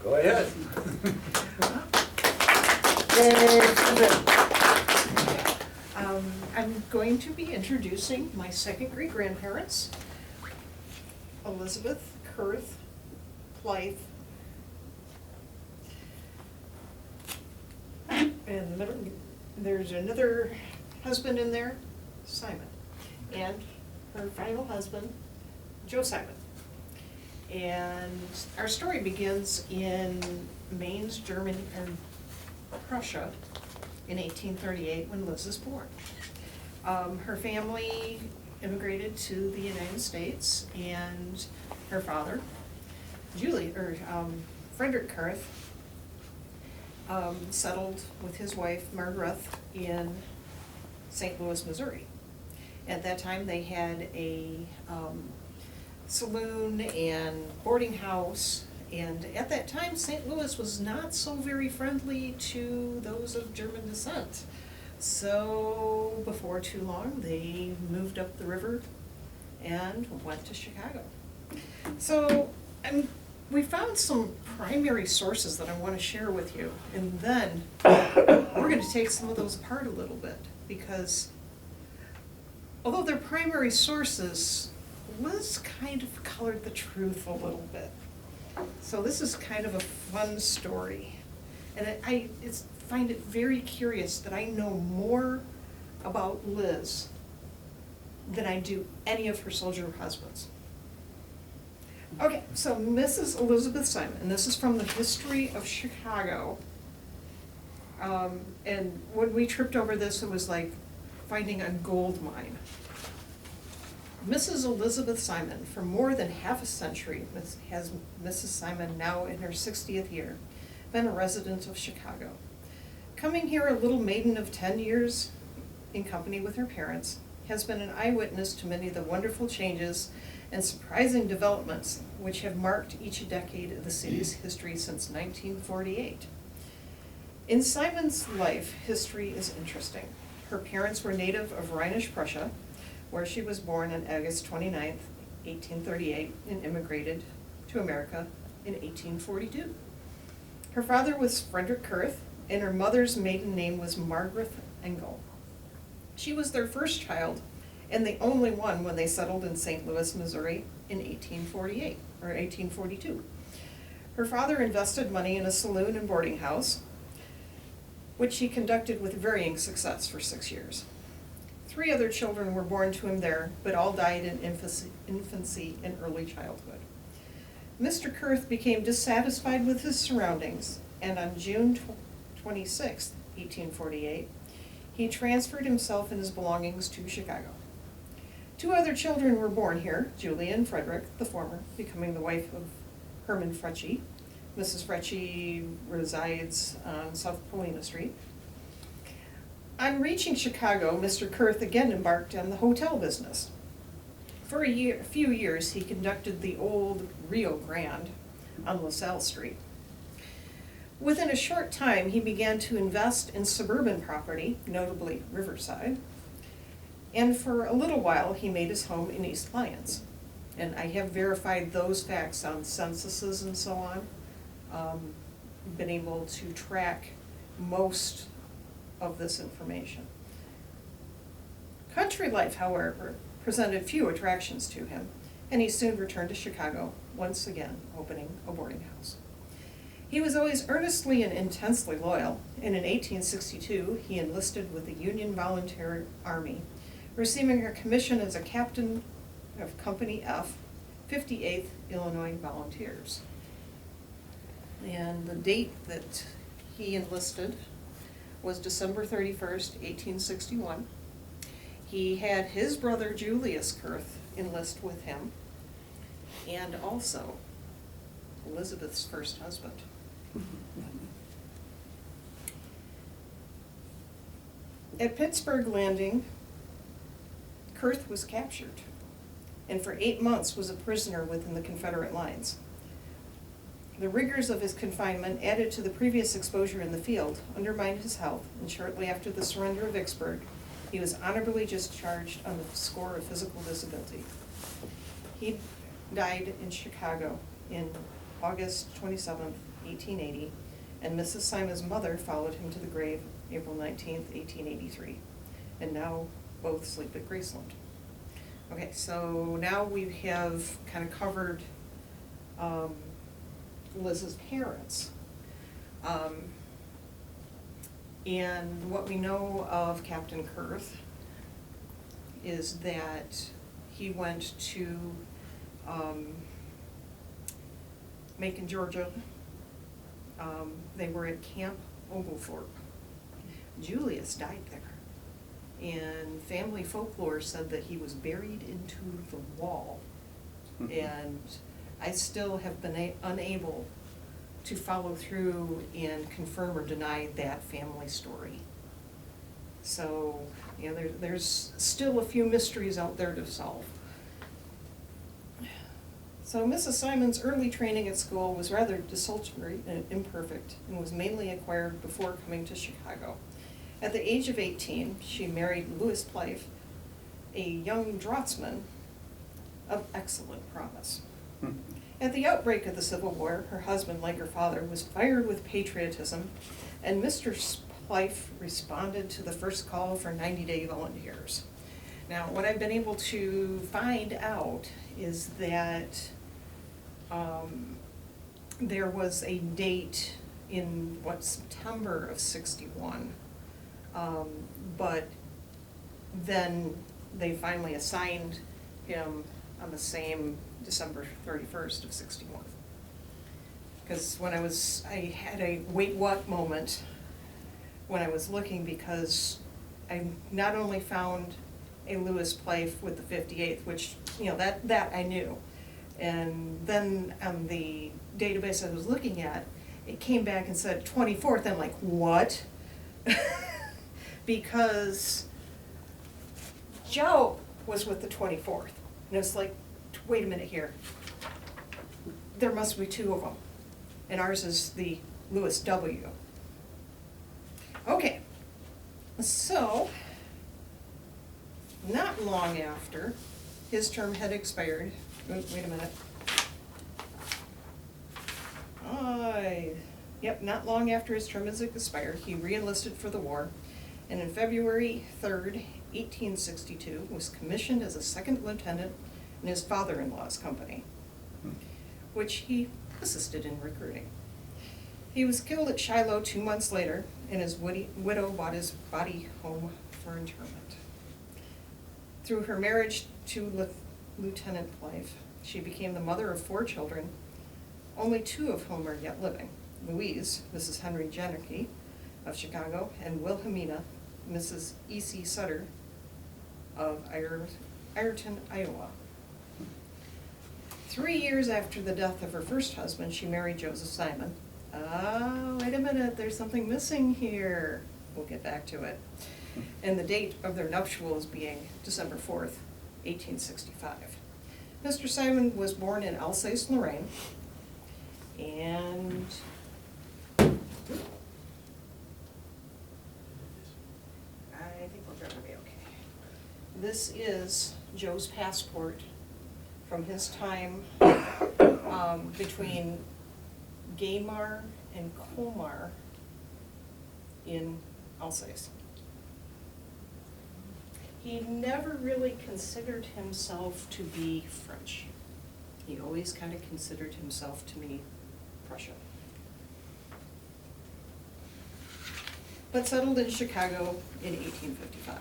Go ahead. I'm going to be introducing my second great grandparents, Elizabeth, Kurth, Pfief, and there's another husband in there, Simon, and her final husband, Joe Simon. And our story begins in Mainz, Germany, and Prussia in 1838 when Liz is born. Her family immigrated to the United States, and her father, Frederick Kurth, settled with his wife, Margaret, in St. Louis, Missouri. At that time, they had a saloon and boarding house, and at that time, St. Louis was not so very friendly to those of German descent. So before too long, they moved up the river and went to Chicago. So we found some primary sources that I want to share with you, and then we're going to take some of those apart a little bit, because although they're primary sources, Liz kind of colored the truth a little bit. So this is kind of a fun story, and I find it very curious that I know more about Liz than I do any of her soldier husbands. Okay, so Mrs. Elizabeth Simon, and this is from the History of Chicago. And when we tripped over this, it was like finding a gold mine. Mrs. Elizabeth Simon, for more than half a century, has Mrs. Simon, now in her 60th year, been a resident of Chicago. Coming here a little maiden of 10 years in company with her parents, has been an eyewitness to many of the wonderful changes and surprising developments which have marked each decade of the city's history since 1948. In Simon's life, history is interesting. Her parents were native of Rhenish Prussia, where she was born on August 29th, 1838, and immigrated to America in 1842. Her father was Frederick Kurth, and her mother's maiden name was Margaret Engel. She was their first child, and the only one when they settled in St. Louis, Missouri in 1848, or 1842. Her father invested money in a saloon and boarding house, which he conducted with varying success for 6 years. 3 other children were born to him there, but all died in infancy and early childhood. Mr. Kurth became dissatisfied with his surroundings, and on June 26, 1848, he transferred himself and his belongings to Chicago. 2 other children were born here, Julius and Frederick, the former becoming the wife of Herman Frecci. Mrs. Frecci resides on South Polina Street. On reaching Chicago, Mr. Kurth again embarked on the hotel business. For a few years, he conducted the old Rio Grande on LaSalle Street. Within a short time, he began to invest in suburban property, notably Riverside, and for a little while, he made his home in East Lyons. And I have verified those facts on censuses and so on, been able to track most of this information. Country life, however, presented few attractions to him, and he soon returned to Chicago, once again opening a boarding house. He was always earnestly and intensely loyal, and in 1862 he enlisted with the Union Volunteer Army, receiving a commission as a captain of Company F, 58th Illinois Volunteers. And the date that he enlisted was December 31st, 1861. He had his brother Julius Kurth enlist with him, and also Elizabeth's first husband. At Pittsburgh Landing, Kurth was captured, and for 8 months was a prisoner within the Confederate lines. The rigors of his confinement, added to the previous exposure in the field, undermined his health, and shortly after the surrender of Vicksburg, he was honorably discharged on the score of physical disability. He died in Chicago in August 27th, 1880, and Mrs. Simon's mother followed him to the grave April 19th, 1883. And now both sleep at Graceland. Okay, so now we have kind of covered Liz's parents. And what we know of Captain Kurth is that he went to Macon, Georgia. They were at Camp Oglethorpe. Julius died there. And family folklore said that he was buried into the wall. And I still have been unable to follow through and confirm or deny that family story. So, you know, there's still a few mysteries out there to solve. So Mrs. Simon's early training at school was rather desultory and imperfect, and was mainly acquired before coming to Chicago. At the age of 18, she married Louis Pfief, a young draughtsman of excellent promise. At the outbreak of the Civil War, her husband, like her father, was fired with patriotism, and Mr. Pfief responded to the first call for 90-day volunteers. Now, what I've been able to find out is that there was a date in, September of '61, but then they finally assigned him on the same December 31st of '61. Because when I had a wait what moment when I was looking, because I not only found a Louis Pfief with the 58th, which, you know, that I knew. And then on the database I was looking at, it came back and said 24th. I'm like, what? Because Joe was with the 24th. And it's like, wait a minute here. There must be two of them. And ours is the Louis W. Okay. So, not long after his term had expired, wait a minute. Yep, not long after his term has expired, he re-enlisted for the war, and on February 3rd, 1862, was commissioned as a second lieutenant in his father-in-law's company, which he assisted in recruiting. He was killed at Shiloh 2 months later, and his widow brought his body home for interment. Through her marriage to Lieutenant Pfief, she became the mother of 4 children, only 2 of whom are yet living: Louise, Mrs. Henry Jenneke of Chicago, and Wilhelmina, Mrs. E.C. Sutter of Ireton, Iowa. 3 years after the death of her first husband, she married Joseph Simon. Wait a minute, there's something missing here. We'll get back to it. And the date of their nuptials being December 4th, 1865. Mr. Simon was born in Alsace-Lorraine, and I think we're going to be okay. This is Joe's passport from his time between Gaymar and Colmar in Alsace. He never really considered himself to be French. He always kind of considered himself to be Prussian. But settled in Chicago in 1855.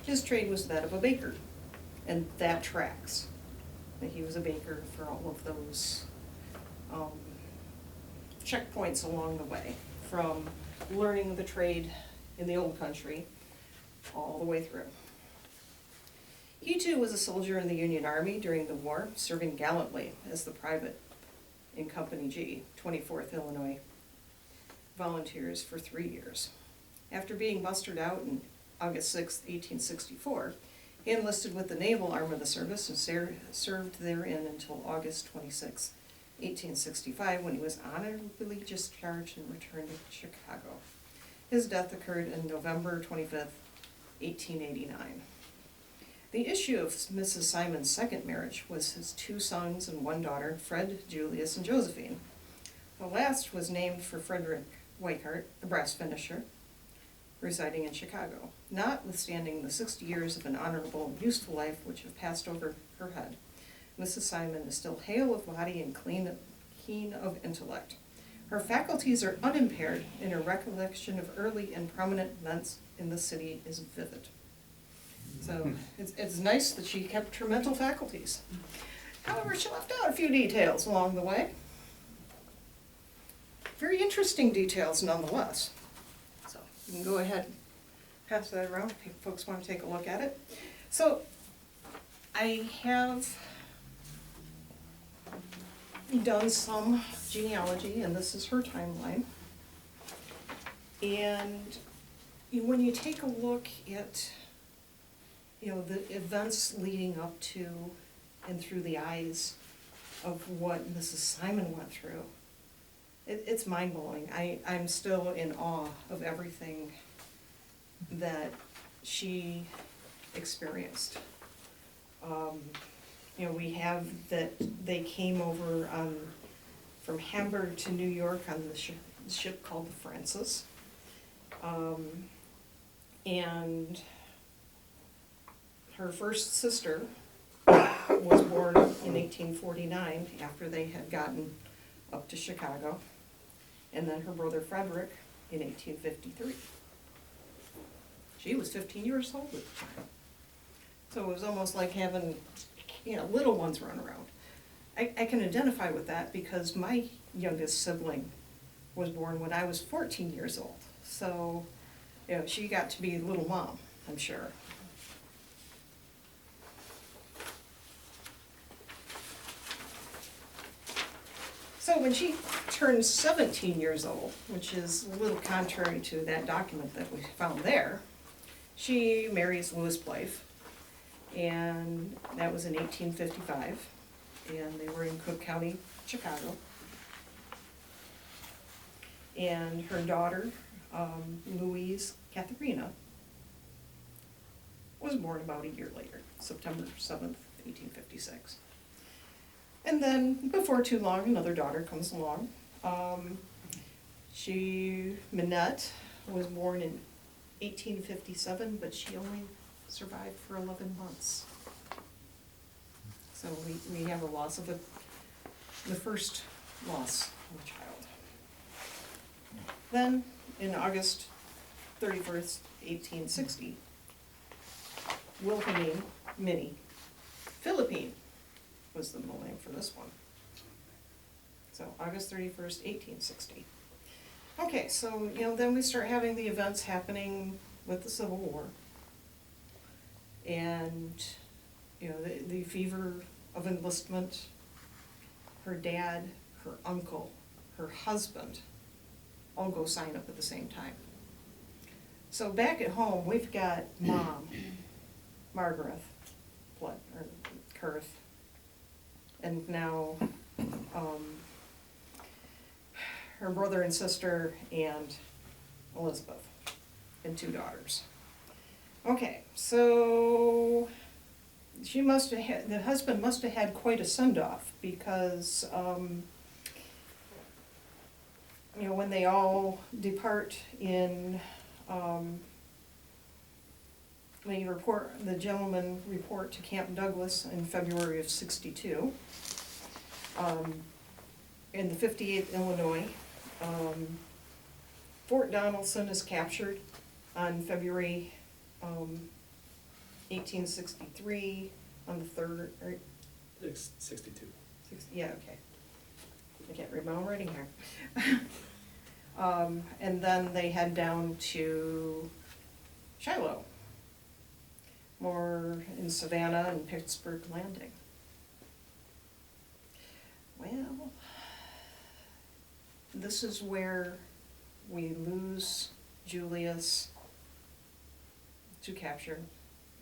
His trade was that of a baker, and that tracks. That he was a baker for all of those checkpoints along the way, from learning the trade in the old country all the way through. He too was a soldier in the Union Army during the war, serving gallantly as the private in Company G, 24th Illinois Volunteers, for 3 years. After being mustered out on August 6, 1864, he enlisted with the naval arm of the service and served therein until August 26, 1865, when he was honorably discharged and returned to Chicago. His death occurred on November 25th, 1889. The issue of Mrs. Simon's second marriage was his 2 sons and 1 daughter, Fred, Julius, and Josephine. The last was named for Frederick Weikart, a brass finisher, residing in Chicago. Notwithstanding the 60 years of an honorable and useful life which have passed over her head, Mrs. Simon is still hale of body and keen of intellect. Her faculties are unimpaired, and her recollection of early and prominent events in the city is vivid. So it's nice that she kept her mental faculties. However, she left out a few details along the way. Very interesting details nonetheless. So you can go ahead and pass that around if folks want to take a look at it. So I have done some genealogy, and this is her timeline. And when you take a look at the events leading up to and through the eyes of what Mrs. Simon went through, it's mind-blowing. I'm still in awe of everything that she experienced. We have that they came over from Hamburg to New York on the ship called the Francis. And her first sister was born in 1849 after they had gotten up to Chicago. And then her brother Frederick in 1853. She was 15 years old at the time. So it was almost like having little ones run around. I can identify with that because my youngest sibling was born when I was 14 years old. So she got to be little mom, I'm sure. So when she turned 17 years old, which is a little contrary to that document that we found there, she marries Louis Pfief, and that was in 1855, and they were in Cook County, Chicago. And her daughter, Louise Katharina, was born about a year later, September 7th, 1856. And then, before too long, another daughter comes along. Minette, was born in 1857, but she only survived for 11 months. So we have a loss of the first loss of a child. Then, in August 31st, 1860, Wilhelmine Minnie Philippine was the middle name for this one. So August 31st, 1860. Okay, so then we start having the events happening with the Civil War. And the fever of enlistment, her dad, her uncle, her husband, all go sign up at the same time. So back at home, we've got Mom, Margaret, Kurth, and now her brother and sister and Elizabeth, and 2 daughters. Okay, so the husband must have had quite a send-off because when they all depart in the gentlemen report to Camp Douglas in February of '62. In the 58th Illinois, Fort Donelson is captured on February 1863 on the 3rd, or 62. yeah, okay. I can't read my own writing here. And then they head down to Shiloh, more in Savannah and Pittsburgh Landing. Well, this is where we lose Julius to capture.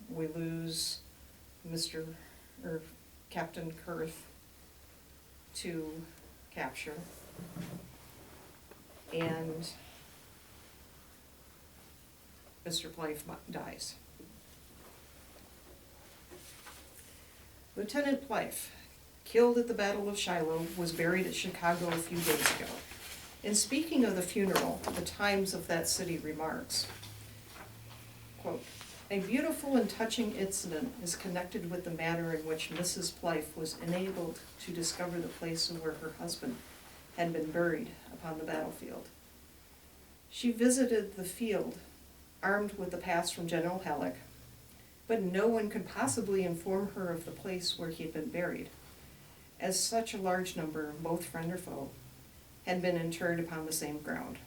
We lose Captain Kurth to capture. And Mr. Pfief dies. Lieutenant Pfief, killed at the Battle of Shiloh, was buried at Chicago a few days ago. In speaking of the funeral, the Times of that city remarks, quote, "A beautiful and touching incident is connected with the manner in which Mrs. Pfief was enabled to discover the place where her husband had been buried upon the battlefield. She visited the field armed with the pass from General Halleck, but no one could possibly inform her of the place where he had been buried, as such a large number, both friend or foe, had been interred upon the same ground.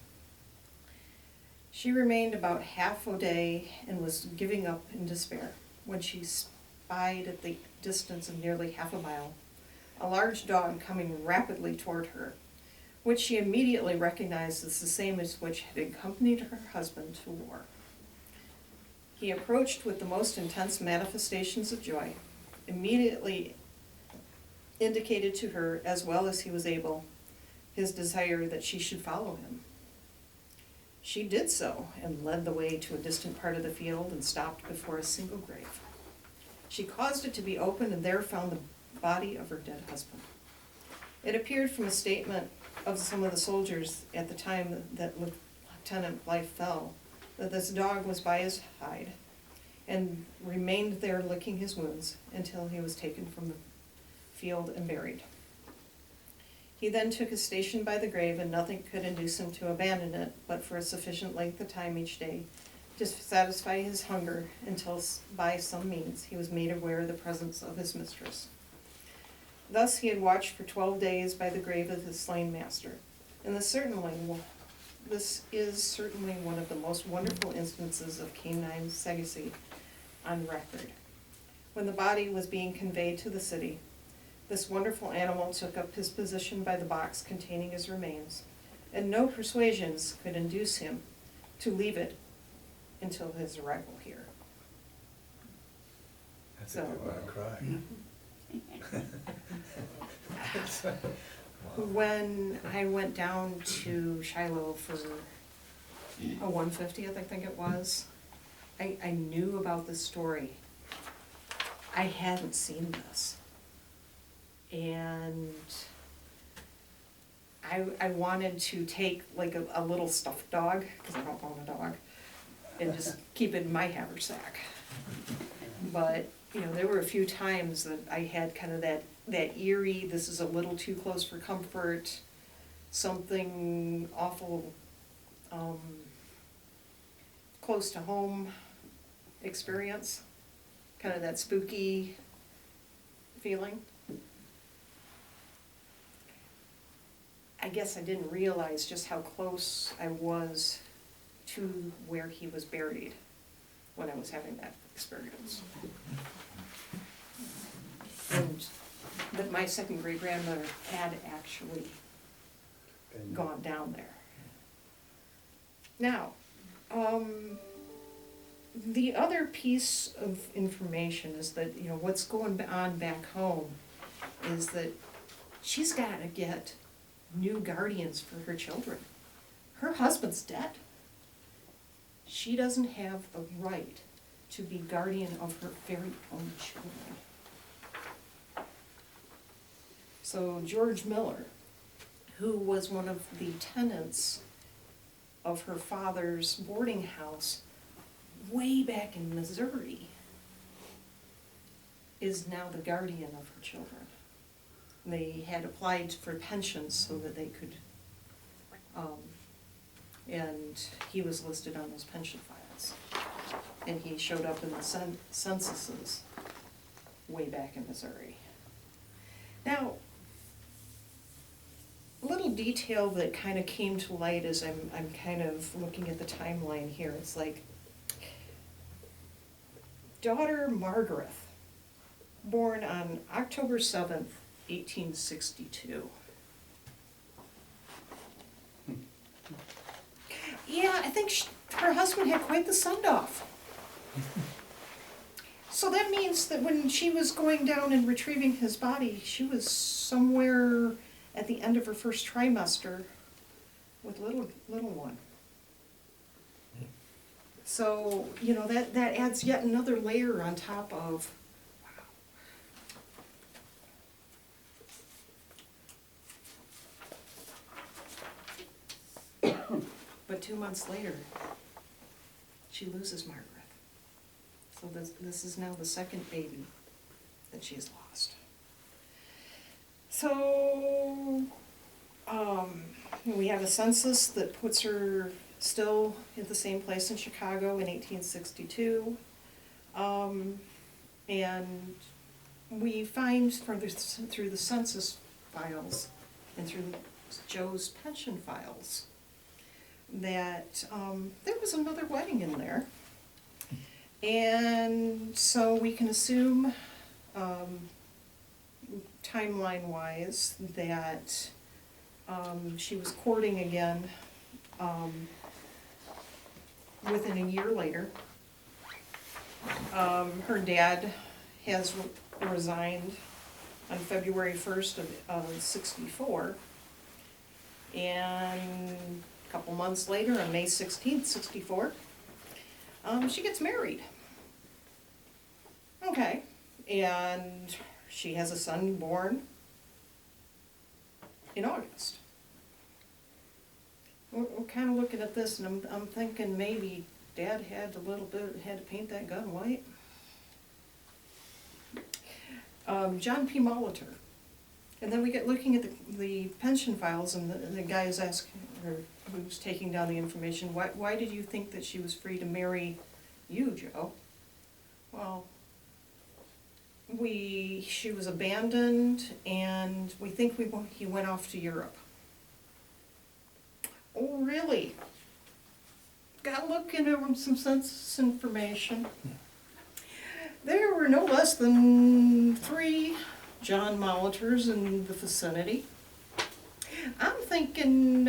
She remained about half a day and was giving up in despair when she spied at the distance of nearly half a mile a large dog coming rapidly toward her, which she immediately recognized as the same as which had accompanied her husband to war. He approached with the most intense manifestations of joy, immediately indicated to her, as well as he was able, his desire that she should follow him. She did so and led the way to a distant part of the field and stopped before a single grave. She caused it to be opened and there found the body of her dead husband. It appeared from a statement of some of the soldiers at the time that Lieutenant Pfief fell, that this dog was by his side and remained there licking his wounds until he was taken from the field and buried. He then took his station by the grave, and nothing could induce him to abandon it but for a sufficient length of time each day to satisfy his hunger until by some means he was made aware of the presence of his mistress. Thus he had watched for 12 days by the grave of his slain master, and this is certainly one of the most wonderful instances of canine sagacity on record. When the body was being conveyed to the city, this wonderful animal took up his position by the box containing his remains, and no persuasions could induce him to leave it until his arrival here." That's So- a good one to cry. When I went down to Shiloh for a 150th, I think it was, I knew about this story. I hadn't seen this. And I wanted to take like a little stuffed dog, because I don't own a dog, and just keep it in my haversack. But, you know, there were a few times that I had kind of that eerie, this is a little too close for comfort, something awful close to home experience, kind of that spooky feeling. I guess I didn't realize just how close I was to where he was buried when I was having that experience. And that my second great grandmother had actually gone down there. Now, the other piece of information is that, you know, what's going on back home is that she's got to get new guardians for her children. Her husband's dead. She doesn't have the right to be guardian of her very own children. So George Miller, who was one of the tenants of her father's boarding house way back in Missouri, is now the guardian of her children. They had applied for pensions so that they could, and he was listed on those pension files. And he showed up in the censuses way back in Missouri. Now, a little detail that kind of came to light as I'm kind of looking at the timeline here. It's like, daughter Margaret, born on October 7th, 1862. Yeah, I think her husband had quite the send-off. So that means that when she was going down and retrieving his body, she was somewhere at the end of her first trimester with little one. So, you know, that adds yet another layer on top of, But 2 months later, she loses Margaret. So this is now the second baby that she's lost. So, we have a census that puts her still at the same place in Chicago in 1862. And we find through the census files and through Joe's pension files that there was another wedding in there. And so we can assume, timeline-wise, that she was courting again within a year later. Her dad has resigned on February 1st of 64. And a couple months later, on May 16th, 64, she gets married. Okay, and she has a son born in August. We're kind of looking at this, and I'm thinking maybe Dad had to paint that gun white. John P. Molitor. And then we get looking at the pension files, and the guy is asking, or who's taking down the information, why did you think that she was free to marry you, Joe? Well, she was abandoned, and we think he went off to Europe. Oh, really? Got to look into some census information. There were no less than 3 John Molitors in the vicinity. I'm thinking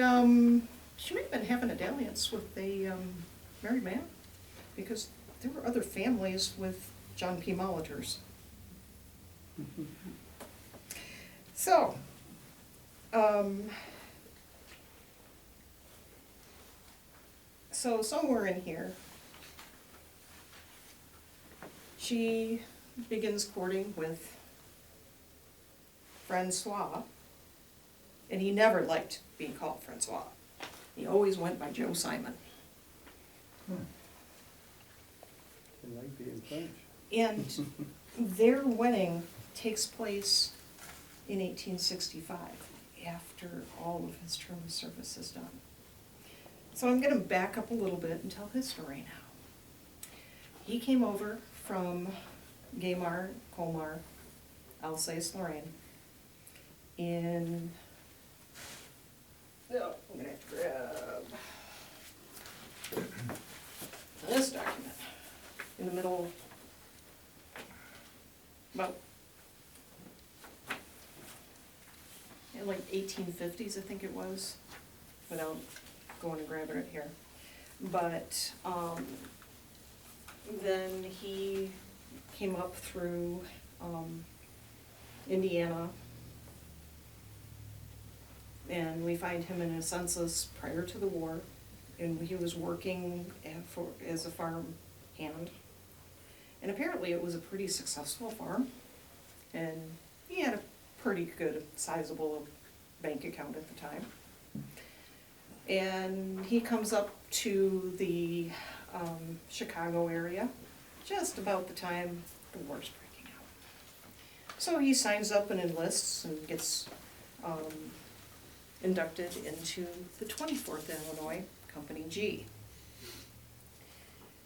she may have been having a dalliance with a married man, because there were other families with John P. Molitors. So, so somewhere in here, she begins courting with Francois, and he never liked being called Francois. He always went by Joe Simon. They like being French. And their wedding takes place in 1865, after all of his term of service is done. So I'm going to back up a little bit and tell his story now. He came over from Gaymar, Colmar, Alsace-Lorraine in, I'm going to have to grab this document in the middle, about in like 1850s, I think it was, without going and grabbing it here. But then he came up through Indiana, and we find him in a census prior to the war, and he was working as a farm hand. And apparently it was a pretty successful farm, and he had a pretty good, sizable bank account at the time. And he comes up to the Chicago area just about the time the war's breaking out. So he signs up and enlists and gets inducted into the 24th Illinois Company G.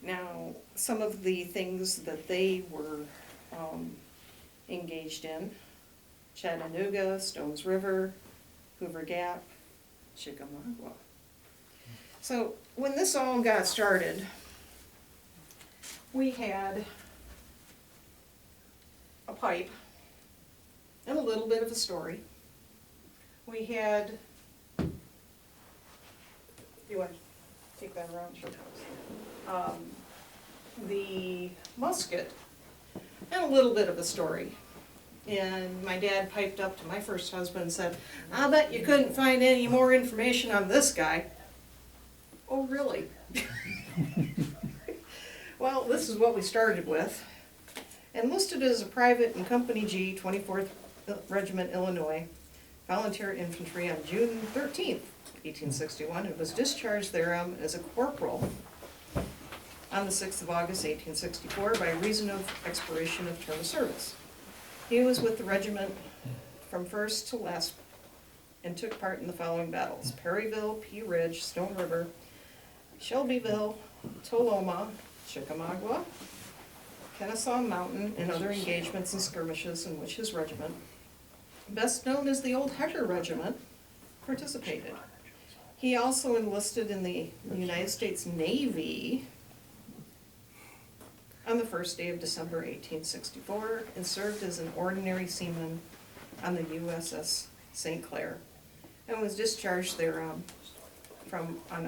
Now, some of the things that they were engaged in: Chattanooga, Stones River, Hoover Gap, Chickamauga. So when this all got started, we had a pipe and a little bit of a story. We had, you want to take that around? Sure. The musket and a little bit of a story. And my dad piped up to my first husband and said, "I'll bet you couldn't find any more information on this guy." Oh, really? Well, this is what we started with. Enlisted as a private in Company G, 24th Regiment, Illinois, volunteer infantry on June 13th, 1861, and was discharged thereon as a corporal on the 6th of August, 1864, by reason of expiration of term of service. He was with the regiment from first to last and took part in the following battles: Perryville, Pea Ridge, Stone River, Shelbyville, Toloma, Chickamauga, Kennesaw Mountain, and other engagements and skirmishes in which his regiment, best known as the Old Hector Regiment, participated. He also enlisted in the United States Navy on the first day of December 1864 and served as an ordinary seaman on the USS St. Clair and was discharged there on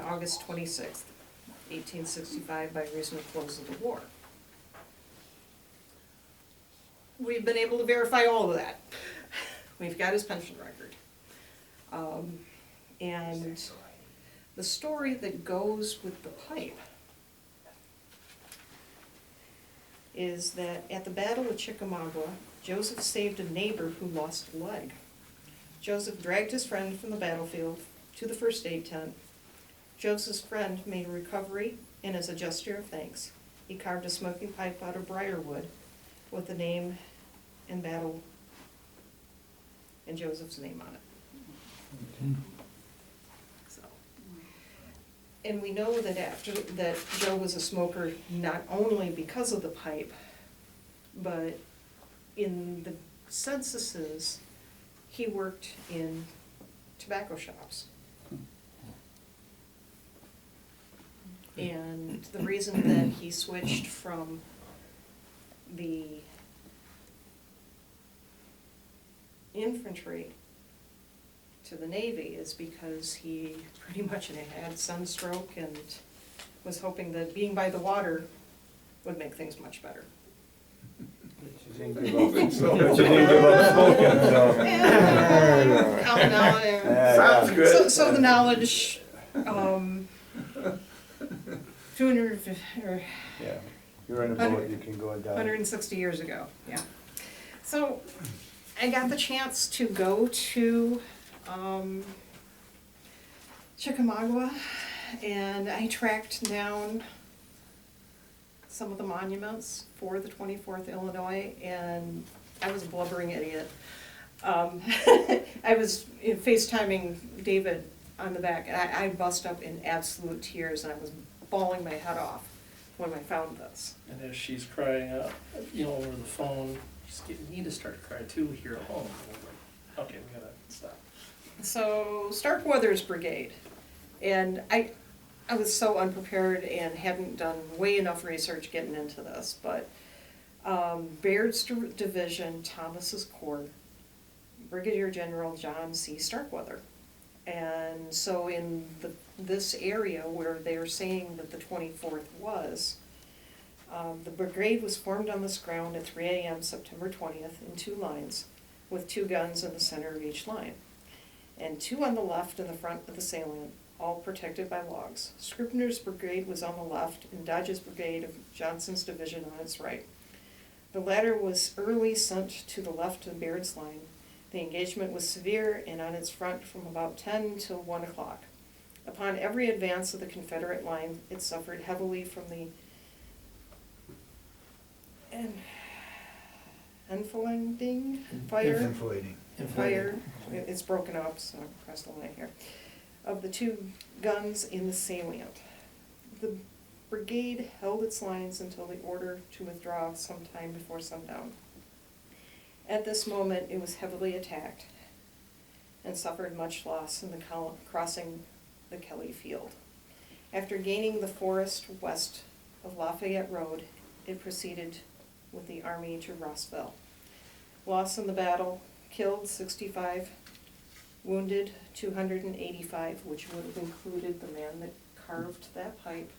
August 26th, 1865 by reason of close of the war. We've been able to verify all of that. We've got his pension record. And the story that goes with the pipe is that at the Battle of Chickamauga, Joseph saved a neighbor who lost a leg. Joseph dragged his friend from the battlefield to the first aid tent. Joseph's friend made a recovery, and as a gesture of thanks, he carved a smoking pipe out of briarwood with the name and battle and Joseph's name on it. So, and we know that after that Joe was a smoker not only because of the pipe, but in the censuses he worked in tobacco shops. And the reason that he switched from the infantry to the Navy is because he pretty much had sunstroke and was hoping that being by the water would make things much better. But you didn't give up smoking, so. Common knowledge. Sounds good. So the knowledge, 250, or Yeah, you're in a boat, you can go and die. 160 years ago, yeah. So I got the chance to go to Chickamauga, and I tracked down some of the monuments for the 24th Illinois, and I was a blubbering idiot. I was FaceTiming David on the back, and I bust up in absolute tears, and I was bawling my head off when I found this. And as she's crying out, over the phone, she's getting me to start to cry too here at home. And I'm like, okay, we gotta stop. So Starkweather's brigade, and I was so unprepared and hadn't done way enough research getting into this, but Baird's division, Thomas's Corps, Brigadier General John C. Starkweather. And so in this area where they're saying that the 24th was, the brigade was formed on this ground at 3 a.m. September 20th in 2 lines, with 2 guns in the center of each line, and 2 on the left and the front of the salient, all protected by logs. Scribner's brigade was on the left, and Dodge's brigade of Johnson's division on its right. The latter was early sent to the left of Baird's line. The engagement was severe and on its front from about 10 till 1 o'clock. Upon every advance of the Confederate line, it suffered heavily from the enfilade fire. Fire, it's broken up, so across the line here, of the 2 guns in the salient. The brigade held its lines until the order to withdraw sometime before sundown. At this moment, it was heavily attacked and suffered much loss in the crossing the Kelly Field. After gaining the forest west of Lafayette Road, it proceeded with the army to Rossville. Loss in the battle: killed 65, wounded 285, which would have included the man that carved that pipe.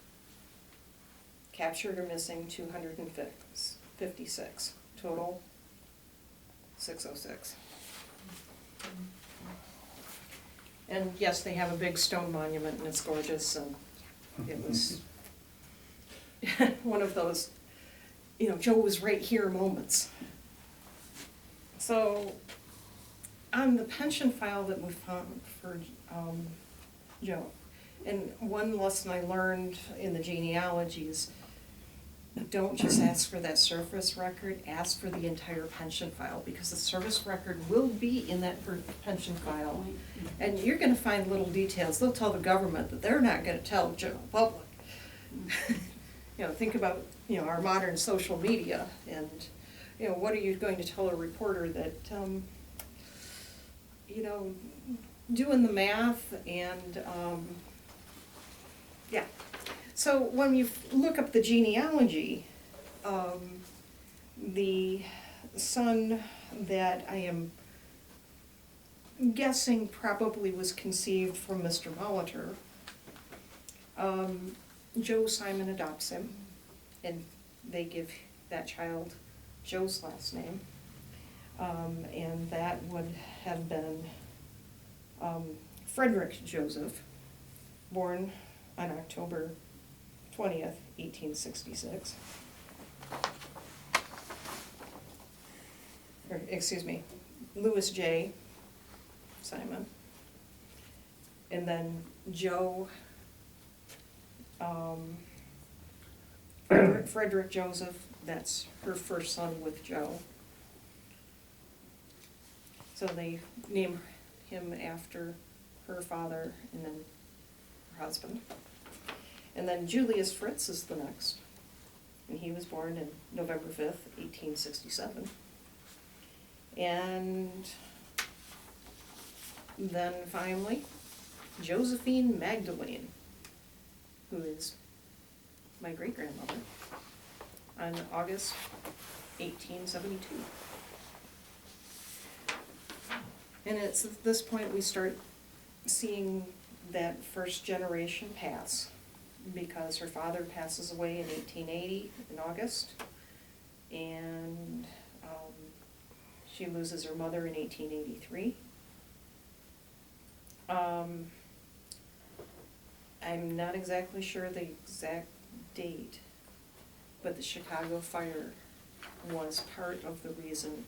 Captured or missing 256, total 606. And yes, they have a big stone monument and it's gorgeous, and it was one of those, Joe was right here moments. So on the pension file that we found for Joe. And one lesson I learned in the genealogies, don't just ask for that service record, ask for the entire pension file, because the service record will be in that pension file. And you're gonna find little details, they'll tell the government that they're not gonna tell the general public. You know, think about, you know, our modern social media, and, you know, what are you going to tell a reporter that, you know, doing the math and, yeah. So when you look up the genealogy, the son that I am guessing probably was conceived from Mr. Molitor, Joe Simon adopts him, and they give that child Joe's last name. And that would have been Frederick Joseph, born on October 20th, 1866. Or, excuse me, Louis J. Simon. And then Joe, Frederick Joseph, that's her first son with Joe. So they name him after her father and then her husband. And then Julius Fritz is the next. And he was born in November 5th, 1867. And then finally, Josephine Magdalene, who is my great-grandmother, on August 1872. And it's at this point we start seeing that first generation pass, because her father passes away in 1880 in August, and she loses her mother in 1883. I'm not exactly sure the exact date, but the Chicago fire was part of the reason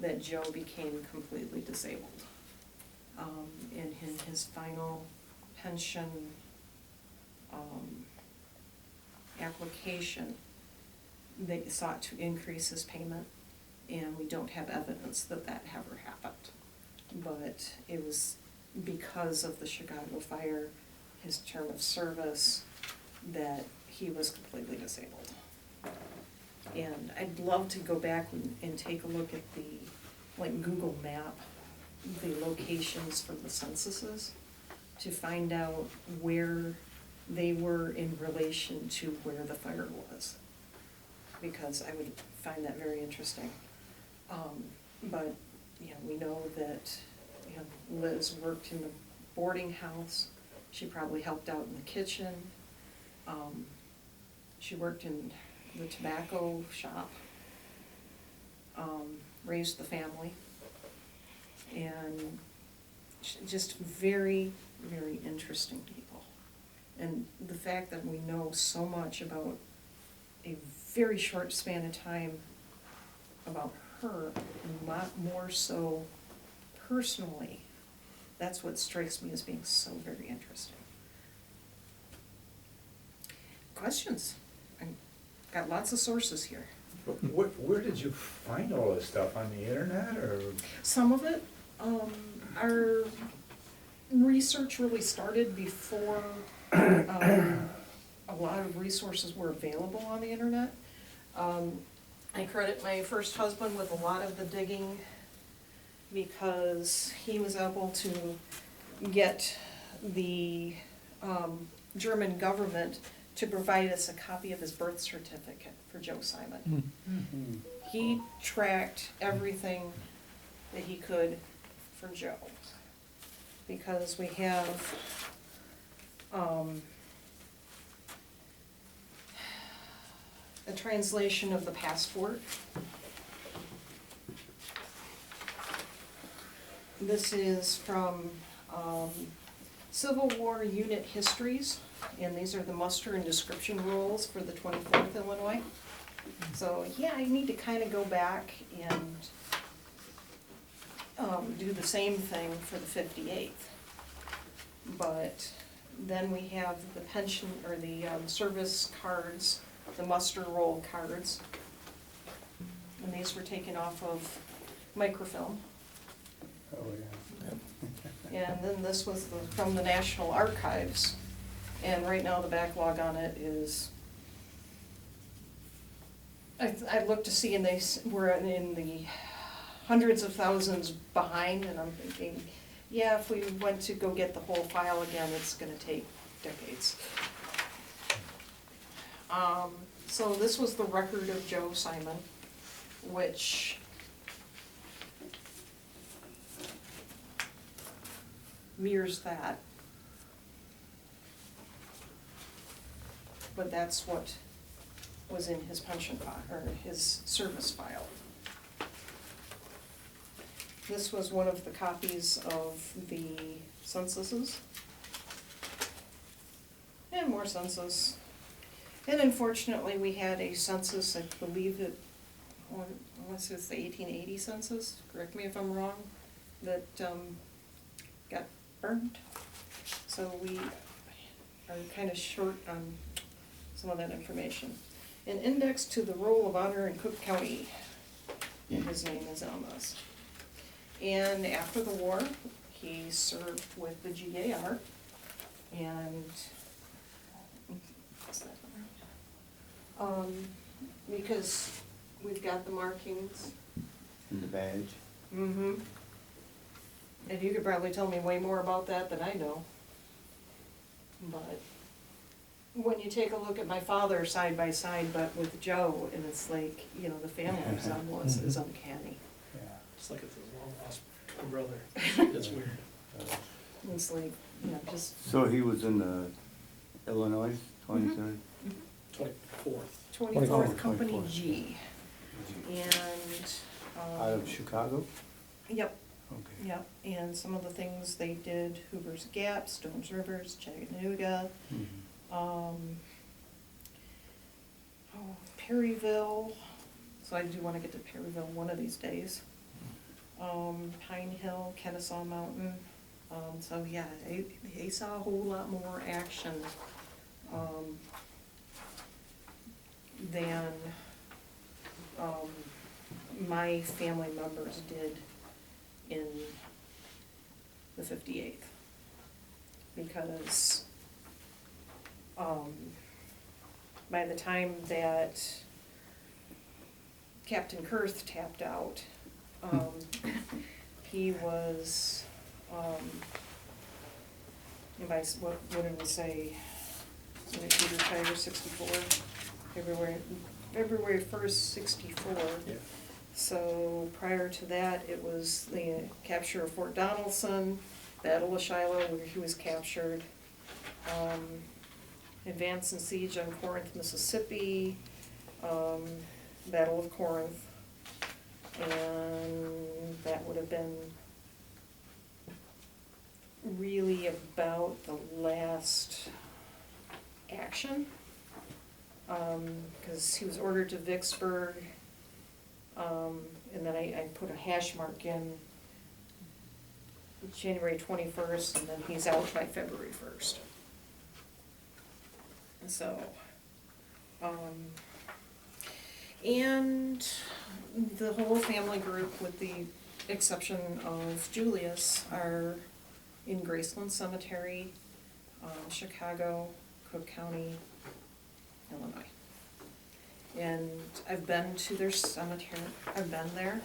that Joe became completely disabled. In his final pension application, they sought to increase his payment, and we don't have evidence that that ever happened. But it was because of the Chicago fire, his term of service, that he was completely disabled. And I'd love to go back and take a look at the, like, Google map, the locations for the censuses, to find out where they were in relation to where the fire was, because I would find that very interesting. But, you know, we know that, you know, Liz worked in the boarding house. She probably helped out in the kitchen. She worked in the tobacco shop, raised the family, and just very, very interesting people. And the fact that we know so much about a very short span of time about her, and a lot more so personally, that's what strikes me as being so very interesting. Questions? I got lots of sources here. Where did you find all this stuff, on the internet, or? Some of it, our research really started before a lot of resources were available on the internet. I credit my first husband with a lot of the digging, because he was able to get the German government to provide us a copy of his birth certificate for Joe Simon. Mm-hmm. He tracked everything that he could for Joe, because we have a translation of the passport. This is from Civil War Unit Histories, and these are the muster and description rules for the 24th Illinois. So yeah, I need to kind of go back and do the same thing for the 58th. But then we have the pension, or the service cards, the muster roll cards. And these were taken off of microfilm. Oh, yeah. And then this was from the National Archives. And right now the backlog on it is, I looked to see, and we're in the hundreds of thousands behind, and I'm thinking, yeah, if we went to go get the whole file again, it's gonna take decades. So this was the record of Joe Simon, which mirrors that. But that's what was in his pension file, or his service file. This was one of the copies of the censuses. And more census. And unfortunately, we had a census, I believe it, unless it's the 1880 census, correct me if I'm wrong, that got burned. So we are kind of short on some of that information. An index to the Roll of Honor in Cook County, and his name is on this. And after the war, he served with the GAR, and because we've got the markings. And the badge. Mm-hmm. And you could probably tell me way more about that than I know. But when you take a look at my father side by side, but with Joe, and it's like, you know, the family resemblance is uncanny. Yeah. It's like it's his long lost twin brother. It's weird. It's like, you know, just So he was in Illinois, 23rd? 24th. 24th Company 24th. G. And, Out of Chicago? Yep, Okay. yep, and some of the things they did, Hoover's Gap, Stones Rivers, Chattanooga, Mhm. Perryville, so I do wanna get to Perryville one of these days. Pine Hill, Kennesaw Mountain, so yeah, they saw a whole lot more action, than, my family members did in the 58th. Because, by the time that Captain Kurth tapped out, he was, what did we say? When he retired, 64, February 1st, 64. Yeah. So prior to that, it was the capture of Fort Donelson, Battle of Shiloh, where he was captured, advance and siege on Corinth, Mississippi, Battle of Corinth, and that would have been really about the last action, because he was ordered to Vicksburg, and then I put a hash mark in January 21st, and then he's out by February 1st. And so, and the whole family group, with the exception of Julius, are in Graceland Cemetery, Chicago, Cook County, Illinois. And I've been to their cemetery, I've been there.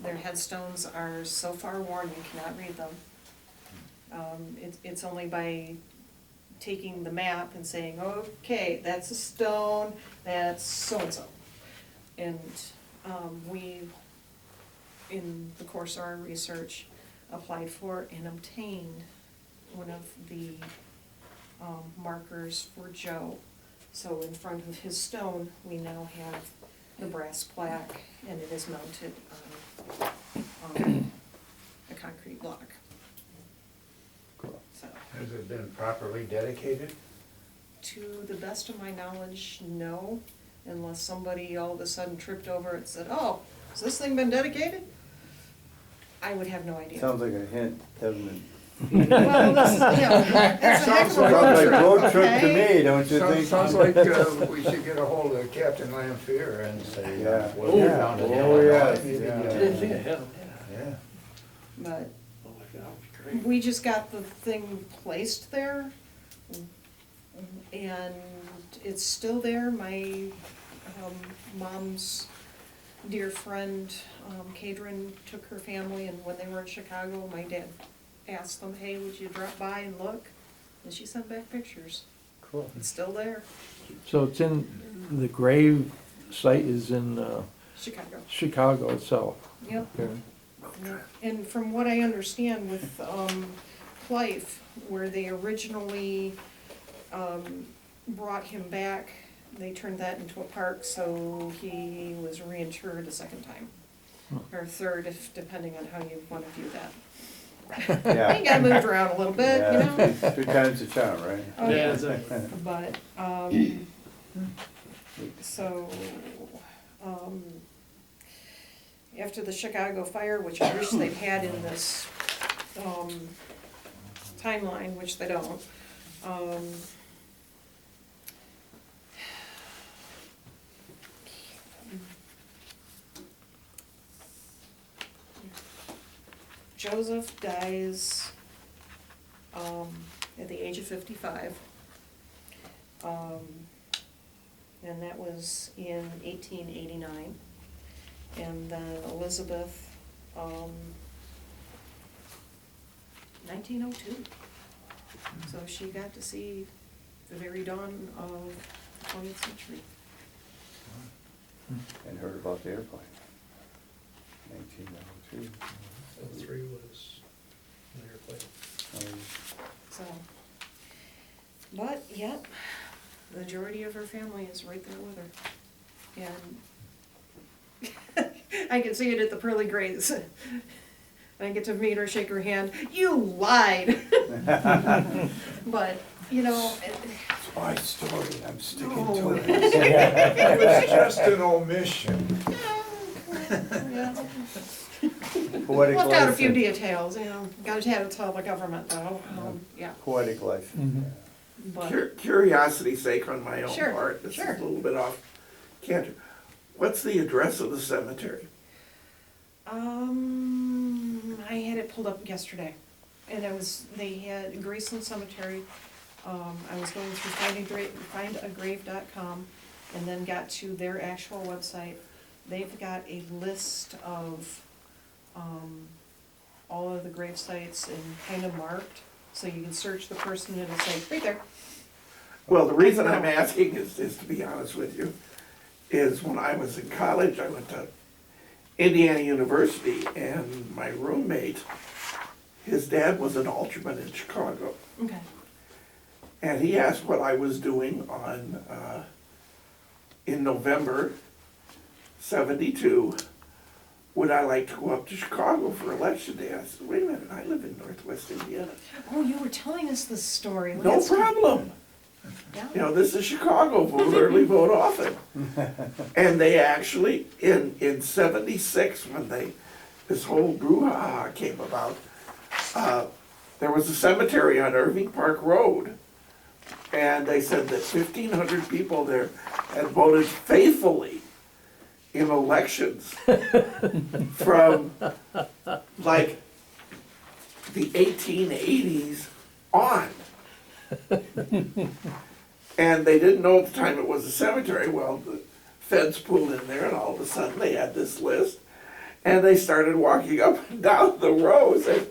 Their headstones are so far worn you cannot read them. It's only by taking the map and saying, okay, that's a stone, that's so-and-so. And we, in the course of our research, applied for and obtained one of the markers for Joe. So in front of his stone, we now have the brass plaque, and it is mounted on a concrete block. Cool. So, Has it been properly dedicated? to the best of my knowledge, no, unless somebody all of a sudden tripped over it and said, oh, has this thing been dedicated? I would have no idea. Sounds like a hint, doesn't it? Well, this is, that's a heck of a Sounds road Sounds trip, like road trip to okay? me, don't you think? Sounds like we should get a hold of Captain Lampier and say, Yeah. well, we're down to Oh, yes, I yeah. didn't think ahead. Yeah. But Oh my God, that would be great. we just got the thing placed there, and it's still there. My mom's dear friend, Kadrin, took her family, and when they were in Chicago, my dad asked them, hey, would you drop by and look? And she sent back pictures. Cool. It's still there, So it's in, the grave site is in Chicago. Chicago itself. Yep. Okay. Yep. And from what I understand with Pfief, where they originally brought him back, they turned that into a park, so he was reinterred a second time. Or third, if depending on how you want to view that. Yeah. He got moved around a little bit, you know? Yeah, three times the charm, right? Oh, Yeah, exactly. But, so, after the Chicago fire, which I wish they'd had in this, timeline, which they don't, Joseph dies, at the age of 55. And that was in 1889. And then Elizabeth, 1902. So she got to see the very dawn of the 20th century. And heard about the airplane. 1902. Three was an airplane. So, but, yep, the majority of her family is right there with her. And I can see it at the pearly grays. I get to meet her, shake her hand, you lied! But, you know, It's my story, I'm sticking No. to it. It was just an omission. yeah. Poetic Left out a few license. details, you know, gotta tell the government though, yeah, Poetic license. Mhm. but, Curiosity's sake on my own Sure, part, this is sure. a little bit off canter. What's the address of the cemetery? I had it pulled up yesterday, and they had Graceland Cemetery. I was going through findagrave.com, and then got to their actual website. They've got a list of, all of the grave sites and kind of marked, so you can search the person and it'll say, right there. Well, the reason I'm asking is to be honest with you, is when I was in college, I went to Indiana University, and my roommate, his dad was an alderman in Chicago. Okay. And he asked what I was doing in November '72. Would I like to go up to Chicago for election day? I said, wait a minute, I live in Northwest Indiana. Oh, you were telling us this story. No That's- problem. Yeah. You know, this is Chicago, vote early, vote often. And they actually, in '76, when this whole brouhaha came about, there was a cemetery on Irving Park Road. And they said that 1,500 people there had voted faithfully in elections from like the 1880s on. And they didn't know at the time it was a cemetery. Well, the feds pulled in there, and all of a sudden they had this list. And they started walking up and down the row saying,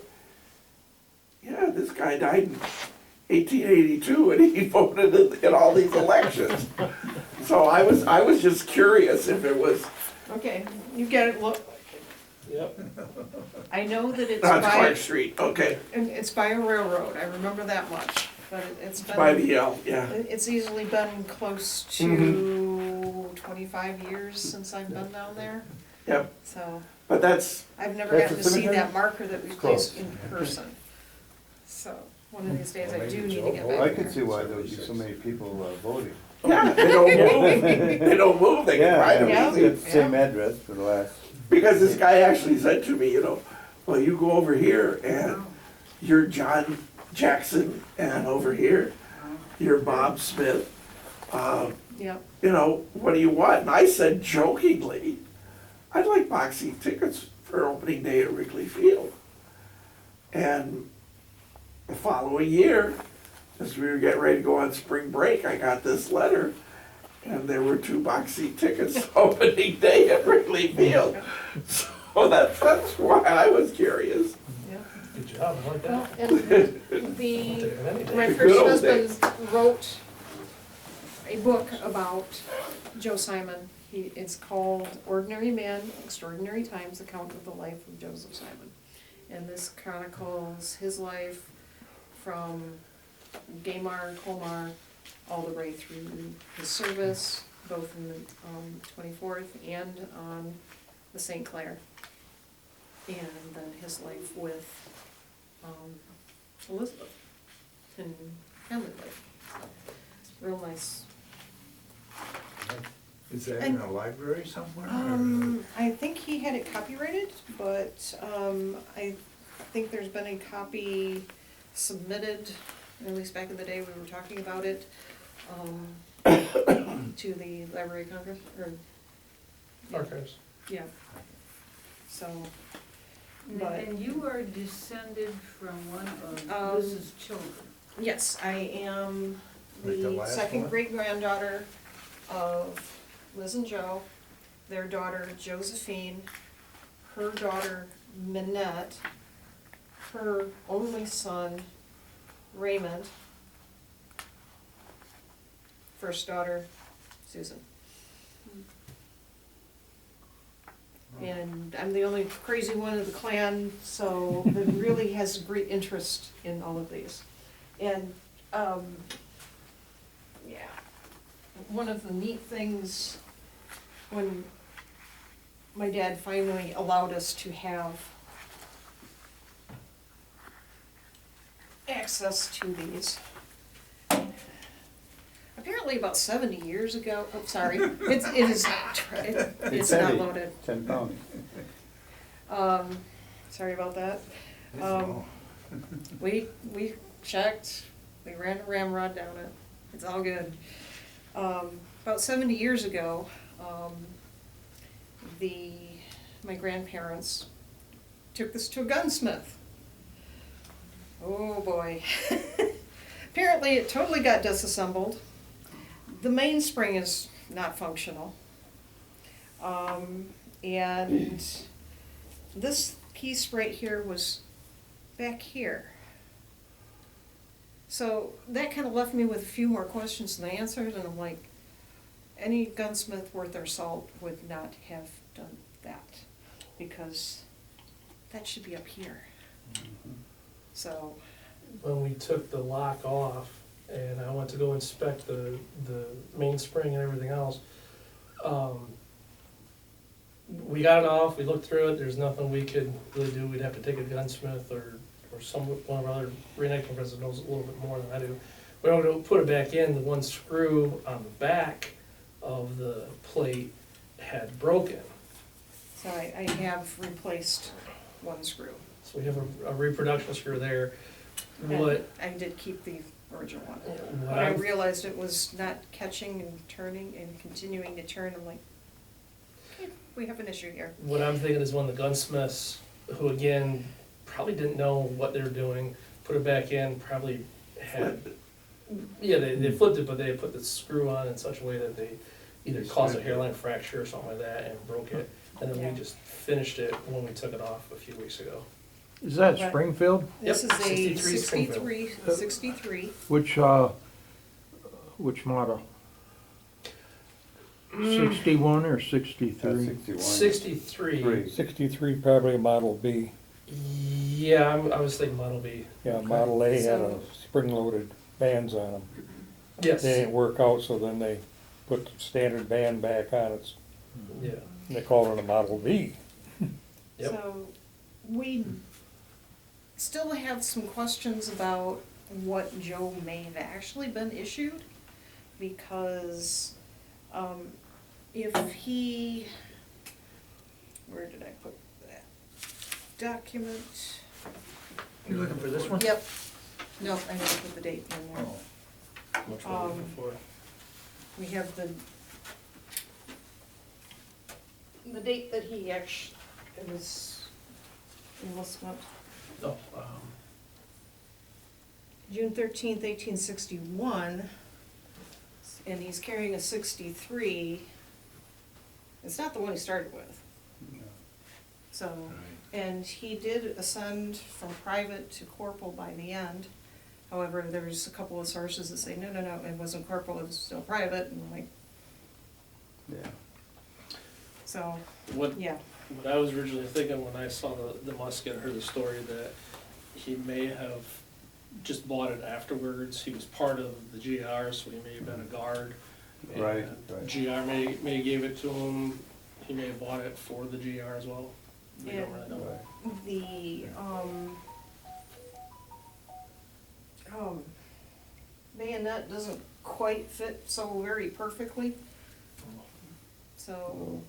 yeah, this guy died in 1882 and he voted in all these elections. So I was just curious if it was Okay, you get it, look, Yep. I know that it's on Clark by, Street. Okay, and it's by a railroad, I remember that much, but it's been. by the L, yeah. It's easily been close to Mm-hmm. 25 years since I've been down there, Yep, so but that's, I've never That's gotten the to see cemetery? that marker that we It's placed close. in person. So, one of these days I Well, do maybe need to Joe get Blow. back I could see there. why there would be so many people voting. yeah, they don't move. They don't move, they can find them Yeah. easy. It's the same address for the last, Because this guy actually said to me, you know, well, you go over here and you're John Jackson, and over here, you're Bob Smith. Yep. You know, what do you want? And I said jokingly, I'd like boxing tickets for opening day at Wrigley Field. And the following year, as we were getting ready to go on spring break, I got this letter, and there were 2 boxing tickets opening day at Wrigley Field. So that's why I was curious. Yep. Good job, I like Well, that. and my Good first old husband wrote a book about Joe Simon. It's called Ordinary Men, Extraordinary Times, Account of the Life of Joseph Simon. And this chronicles his life from Gaymar, Colmar, all the way through his service, both in the 24th and on the St. Clair. And then his life with Elizabeth in Hamlet Life. Real nice. Is that in a library somewhere? I think he had it copyrighted, but I think there's been a copy submitted, at least back in the day we were talking about it, to the Library of Congress, or, Archives. yeah. So, And- but, And you are descended from one of Um, Liz's children. yes, I am Like the the last second one? great-granddaughter of Liz and Joe, their daughter Josephine, her daughter Minette, her only son Raymond, first daughter Susan. And I'm the only crazy one of the clan, so it really has great interest in all of these. And, yeah, one of the neat things when my dad finally allowed us to have access to these. Apparently about 70 years ago, oh, sorry, it is, it's not heavy. loaded. 10 pounds. Sorry about that. It's small. We checked, we ran a ramrod down it, it's all good. About 70 years ago, my grandparents took this to a gunsmith. Oh boy. Apparently it totally got disassembled. The mainspring is not functional. And this piece right here was back here. So that kind of left me with a few more questions than answers, and I'm like, any gunsmith worth their salt would not have done that, because that should be up here. So, When we took the lock off and I went to go inspect the mainspring and everything else, we got it off, we looked through it, there's nothing we could really do. We'd have to take a gunsmith or one of our other reenactment professors knows a little bit more than I do. We were going to put it back in, the one screw on the back of the plate had broken. so I have replaced one screw. So we have a reproduction screw there. And What, I did keep the original one. what When I I'm realized it was not catching and turning and continuing to turn, I'm like, okay, we have an issue here. What I'm thinking is one of the gunsmiths, who again, probably didn't know what they were doing, put it back in, probably had, yeah, they flipped it, but they put the screw on in such a way that they either caused a hairline fracture or something like that and broke it. And then Yeah. we just finished it when we took it off a few weeks ago. Is that Right. Springfield? This Yep, is a 63 Springfield. 63. Which model? 61 or 63? 61. 63, 63 probably a Model B. yeah, I was thinking Model B. Yeah, Model A had a So- spring-loaded bands on them. Yes, They didn't work out, so then they put the standard band back on it. yeah. They call it a Model B. Yep. So we still have some questions about what Joe may have actually been issued, because if he, where did I put that document? You looking for this one? Yep. Nope, I never put the date in there. Oh, Which one are you looking for? We have the date that he actually, it was enlistment, Oh, June 13th, 1861, and he's carrying a 63. It's not the one he started with. So, and he did ascend from private to corporal by the end. However, there's a couple of sources that say, no, it wasn't corporal, it was still private, and I'm like, Yeah. so, what, yeah. what I was originally thinking when I saw the musket, heard the story that he may have just bought it afterwards. He was part of the GR, so he may have been a guard. Right, and right. GR may have gave it to him, he may have bought it for the GR as well. We don't really know. Right. The, bayonet doesn't quite fit so very perfectly, so,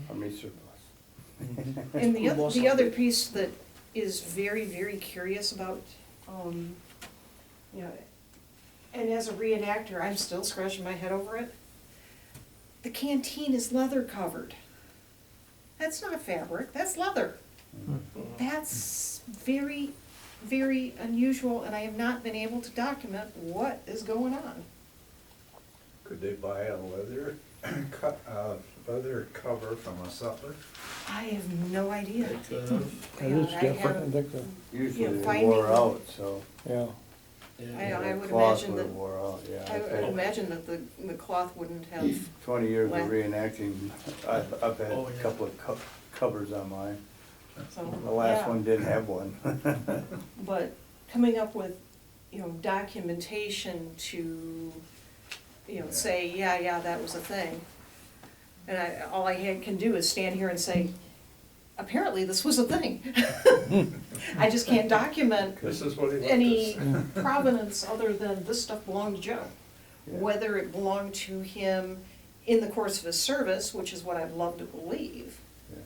Army surplus. and the other piece that is very, very curious about, you know, and as a reenactor, I'm still scratching my head over it. The canteen is leather covered. That's not fabric, that's leather. That's very, very unusual, and I have not been able to document what is going on. Could they buy a leather, leather cover from a sutler? I have no idea. It, It is Yeah, I different, I haven't- think, that, Usually they finding- wore out, so. yeah. I would Cloth imagine would that, have wore out, yeah. I would imagine that the cloth wouldn't have, 20 years of Well- reenacting, I've had Oh, a yeah. couple of covers on mine. so, The last yeah. one didn't have one. But coming up with, you know, documentation to, you know, Yeah. say, yeah, that was a thing. And all I can do is stand here and say, apparently this was a thing. I just can't document This is what he left any us. provenance other than this stuff belonged to Joe. Yeah. Whether it belonged to him in the course of his service, which is what I'd love to believe, Yeah.